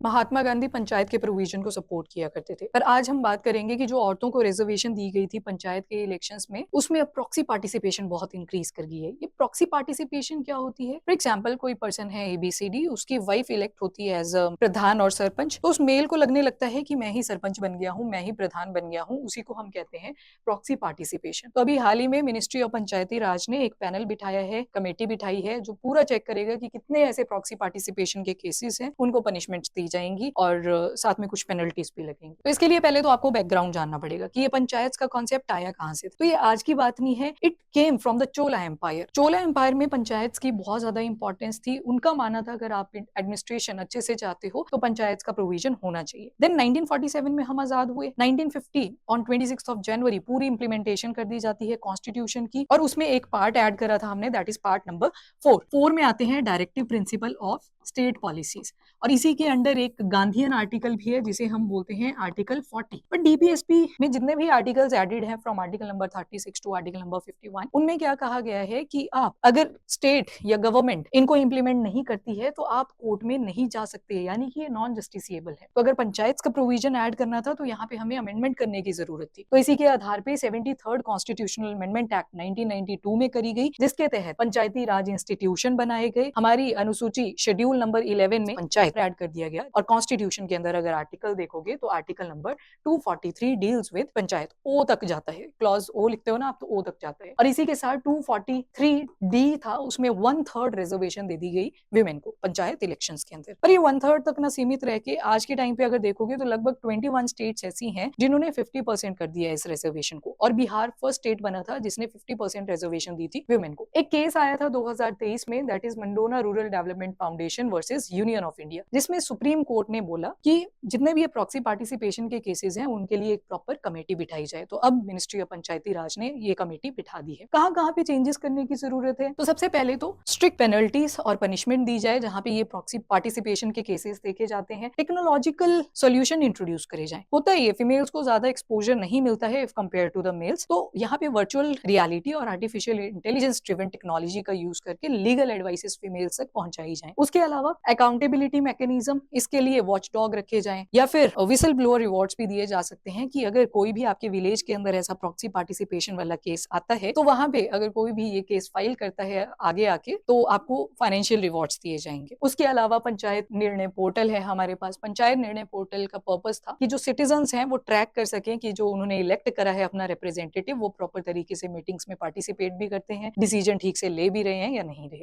महात्मा गांधी पंचायत के प्रोविजन को सपोर्ट किया करते थे। पर आज हम बात करेंगे कि जो औरतों को रिजर्वेशन दी गई थी पंचायत के इलेक्शंस में, उसमें अब प्रॉक्सी पार्टिसिपेशन बहुत इंक्रीज कर गई है। ये प्रॉक्सी पार्टिसिपेशन क्या होती है? फॉर एग्जाम्पल, कोई पर्सन है एबीसीडी, उसकी वाइफ इलेक्ट होती है एज प्रधान और सरपंच, तो उस मेल को लगने लगता है कि मैं ही सरपंच बन गया हूँ, मैं ही प्रधान बन गया हूँ। उसी को हम कहते हैं प्रॉक्सी पार्टिसिपेशन। तो अभी हाल ही में मिनिस्ट्री ऑफ पंचायती राज ने एक पैनल बिठाया है, कमेटी बिठाई है, जो पूरा चेक करेगा कि कितने ऐसे प्रॉक्सी पार्टिसिपेशन के केसेस हैं, उनको पनिशमेंट दी जाएंगी और साथ में कुछ पेनल्टीज भी लगेंगी। तो इसके लिए पहले तो आपको बैकग्राउंड जानना पड़ेगा कि ये पंचायत का कॉन्सेप्ट आया कहाँ से। तो ये आज की बात नहीं है, it came from the Chola empire. Chola empire में पंचायत की बहुत ज्यादा इंपॉर्टेंस थी। उनका मानना था अगर आप एडमिनिस्ट्रेशन अच्छे से चाहते हो तो पंचायत का प्रोविजन होना चाहिए। देन 1947 में हम आजाद हुए। 1950 ऑन 26 ऑफ जनवरी पूरी इंप्लीमेंटेशन कर दी जाती है कॉन्स्टिट्यूशन की, और उसमें एक पार्ट ऐड करा था हमने, दैट इज पार्ट नंबर 4 में आते हैं directive principle of state policies, और इसी के अंडर एक गांधीयन आर्टिकल भी है जिसे हम बोलते हैं आर्टिकल 40। बट डीपीएसपी में जितने भी आर्टिकल्स एडेड हैं from article number 36 to article number 51, उनमें क्या कहा गया है कि आप अगर स्टेट या गवर्नमेंट इनको इंप्लीमेंट नहीं करती है तो आप कोर्ट में नहीं जा सकते, यानी कि ये नॉन जस्टिसिएबल है। तो अगर पंचायत का प्रोविजन ऐड करना था तो यहाँ पे हमें अमेंडमेंट करने की जरूरत थी। तो इसी के आधार पे 73rd कॉन्स्टिट्यूशनल अमेंडमेंट एक्ट 1992 में करी गई, जिसके तहत पंचायती राज इंस्टीट्यूशन बनाए गए। हमारी अनुसूची शेड्यूल नंबर 11 में पंचायत ऐड कर दिया गया, और कॉन्स्टिट्यूशन के अंदर अगर आर्टिकल देखोगे तो article number 243 deals with panchayat, ओ तक जाता है। क्लॉज ओ लिखते हो ना आप, तो ओ तक जाता है। और इसी के साथ 243 डी था, उसमें 1/3 रिजर्वेशन दे दी गई विमेन को पंचायत इलेक्शंस के अंदर। पर ये 1/3 तक ना सीमित रह के आज के टाइम पे अगर देखोगे तो लगभग 21 स्टेट्स ऐसी हैं जिन्होंने 50% कर दिया है इस रिजर्वेशन को, और बिहार फर्स्ट स्टेट बना था जिसने 50% रिजर्वेशन दी थी विमेन को। एक केस आया था 2023 में, that is Mandona rural development foundation versus Union of India, जिसमें सुप्रीम कोर्ट ने बोला कि जितने भी ये प्रॉक्सी पार्टिसिपेशन के केसेस हैं उनके लिए एक प्रॉपर कमेटी बिठाई जाए। तो अब मिनिस्ट्री ऑफ पंचायती राज ने ये कमेटी बिठा दी है। कहाँ कहाँ पे चेंजेस करने की जरूरत है? तो सबसे पहले तो स्ट्रिक्ट पेनल्टीज और पनिशमेंट दी जाए जहां पे ये प्रॉक्सी पार्टिसिपेशन के केसेस देखे जाते हैं। टेक्नोलॉजिकल सोल्यूशन इंट्रोड्यूस करे जाए। होता है ये फीमेल्स को ज्यादा एक्सपोजर नहीं मिलता है if compare to the males, तो यहाँ पे वर्चुअल रियलिटी और आर्टिफिशियल इंटेलिजेंस ड्रिवन टेक्नोलॉजी का यूज करके लीगल एडवाइसेस फीमेल्स तक पहुंचाई जाए। उसके अलावा अकाउंटेबिलिटी मैकेनिज्म, इसके लिए वॉच डॉग रखे जाएं, या फिर विसल ब्लोअर रिवॉर्ड्स भी दिए जा सकते हैं कि अगर कोई भी आपके विलेज के अंदर ऐसा प्रॉक्सी पार्टिसिपेशन वाला केस आता है तो वहां पे अगर कोई भी ये केस फाइल करता है आगे आके तो आपको फाइनेंशियल रिवॉर्ड्स दिए जाएंगे। उसके अलावा पंचायत निर्णय पोर्टल है हमारे पास। पंचायत निर्णय पोर्टल का पर्पस था कि जो सिटीजन्स हैं वो ट्रैक कर सकें कि जो उन्होंने इलेक्ट करा है अपना रिप्रेजेंटेटिव, वो प्रॉपर तरीके से मीटिंग्स में पार्टिसिपेट भी करते हैं, डिसीजन ठीक से ले भी रहे हैं या नहीं रहे।